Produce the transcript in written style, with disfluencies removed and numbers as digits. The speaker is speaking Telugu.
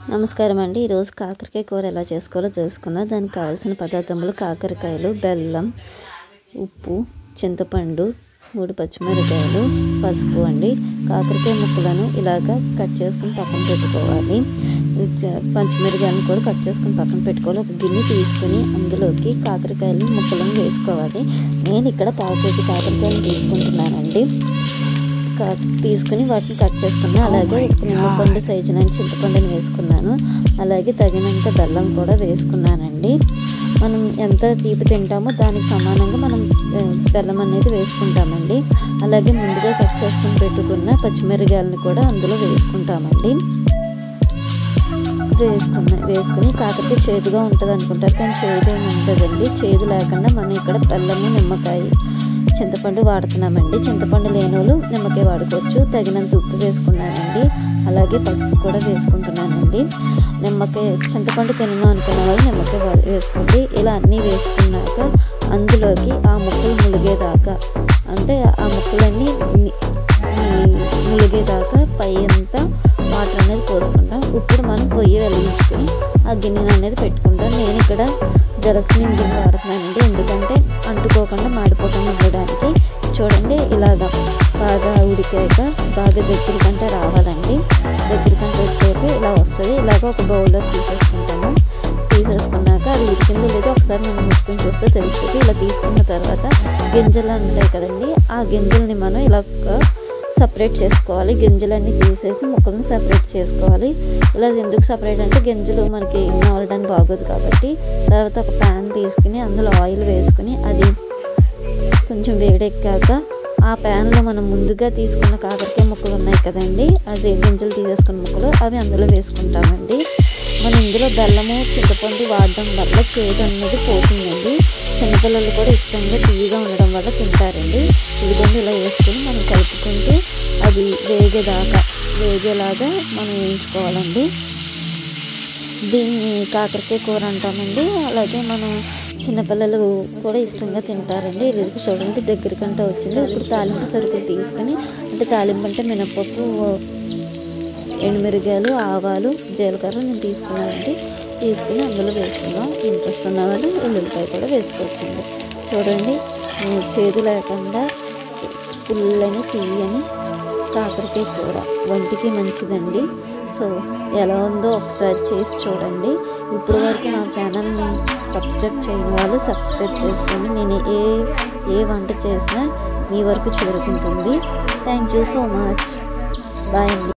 నమస్కారం అండి. ఈరోజు కాకరకాయ కూర ఎలా చేసుకోవాలో తెలుసుకుందాం. దానికి కావాల్సిన పదార్థములు కాకరకాయలు, బెల్లం, ఉప్పు, చింతపండు, 3 పచ్చిమిరపకాయలు, పసుపు అండి. కాకరకాయ ముక్కలను ఇలాగా కట్ చేసుకుని పక్కన పెట్టుకోవాలి. పచ్చిమిరపకాయలను కూడా కట్ చేసుకుని పక్కన పెట్టుకోవాలి. ఒక గిన్నె తీసుకుని అందులోకి కాకరకాయలు ముక్కలను వేసుకోవాలి. నేను ఇక్కడ 1/2 కేజీ కాకరకాయలు తీసుకుంటున్నానండి. తీసుకుని వాటిని కట్ చేసుకున్నాను. అలాగే నిమ్మపండు సైజు నేను చింతపండుని వేసుకున్నాను. అలాగే తగినంత బెల్లం కూడా వేసుకున్నానండి. మనం ఎంత తీపి తింటామో దానికి సమానంగా మనం బెల్లం అనేది వేసుకుంటామండి. అలాగే ముందుగా కట్ చేసుకుని పెట్టుకున్న పచ్చిమిరపకాయలను కూడా అందులో వేసుకుంటామండి. వేసుకుని కాకరకాయ చేదుగా ఉంటుంది అనుకుంటారు, కానీ చేదు ఏమి ఉంటుందండి. చేదు లేకుండా మనం ఇక్కడ బెల్లము, నిమ్మకాయ, చింతపండు వాడుతున్నామండి. చింతపండు లేని వాళ్ళు నిమ్మకాయ వాడుకోవచ్చు. తగినంత ఉప్పు వేసుకున్నానండి. అలాగే పసుపు కూడా వేసుకుంటున్నానండి. చింతపండు తినను అనుకున్న వాళ్ళు నిమ్మకాయ వేసుకోండి. ఇలా అన్నీ వేసుకున్నాక అందులోకి ఆ ముక్కలు ములిగేదాకా, అంటే ఆ ముక్కలన్నీ ములిగేదాకా పై అంతా వాటర్ అనేది పోసుకుంటాం. ఇప్పుడు మనం పొయ్యి వెలిగించుకొని ఆ గిన్నెను అనేది పెట్టుకుంటాం. నేను ఇక్కడ జరస్మిన్ గిన్నె వాడుతున్నానండి, ఎందుకంటే అంటుకోకుండా మాడిపోకుండా ఉండడానికి. చూడండి, ఇలాగా బాగా ఉడికాక బాగా దగ్గరికంటే రావాలండి. దగ్గరికంటే వచ్చాక ఇలా వస్తుంది. ఇలాగ ఒక బౌల్లో తీసేసుకున్నాక అది ఉడికిందో లేదో ఒకసారి మనం ముట్టుకుని చూస్తే తెలుస్తుంది. ఇలా తీసుకున్న తర్వాత గింజలు ఉంటాయి కదండి, ఆ గింజల్ని మనం ఇలా సపరేట్ చేసుకోవాలి. గింజలన్నీ తీసేసి ముక్కలను సపరేట్ చేసుకోవాలి. ఇలా ఎందుకు సపరేట్ అంటే గింజలు మనకి నవలడానికి బాగోదు కాబట్టి. తర్వాత ఒక ప్యాన్ తీసుకుని అందులో ఆయిల్ వేసుకుని అది కొంచెం వేడెక్కాక ఆ ప్యాన్లో మనం ముందుగా తీసుకున్న కాకరకాయ ముక్కలు ఉన్నాయి కదండి, అది గింజలు తీసేసుకున్న ముక్కలు అవి అందులో వేసుకుంటామండి. మనం ఇందులో బెల్లము, చింతపండు వాడడం వల్ల చేదు అనేది పోతుందండి. చిన్నపిల్లలు కూడా ఇష్టంగా తీయగా ఉండడం వల్ల తింటారండి. ఇదిగోండి, ఇలా వేసుకొని మనం కలుపుకుంటూ అది వేగేలాగా మనం వేయించుకోవాలండి. దీన్ని కాకరకాయ కూర అంటామండి. అలాగే మనం చిన్నపిల్లలు కూడా ఇష్టంగా తింటారండి. ఇది చూడండి, దగ్గరికంటే వచ్చింది. ఇప్పుడు తాలింపు సరుకులు తీసుకుని, అంటే తాలింపు అంటే మినపప్పు, ఎండుమిరగాయలు, ఆవాలు, జీలకర్ర నేను తీసుకున్నానండి. తీసుకుని అందులో వేసుకుందాం. ఇంట్రెస్ట్ ఉన్న వాళ్ళు ఉల్లిపాయ కూడా వేసుకోవచ్చండి. చూడండి, చేదు లేకుండా పుల్లని తీయని కాకరకాయ కూర ఒంటికి మంచిదండి. సో ఎలా ఉందో ఒకసారి చేసి చూడండి. ఇప్పుడు వరకు నా ఛానల్ని సబ్స్క్రైబ్ చేయని వాళ్ళు సబ్స్క్రైబ్ చేసుకొని నేను ఏ వంట చేసినా మీ వరకు చేరుకుంటుంది. Thank you so much. Bye అండి.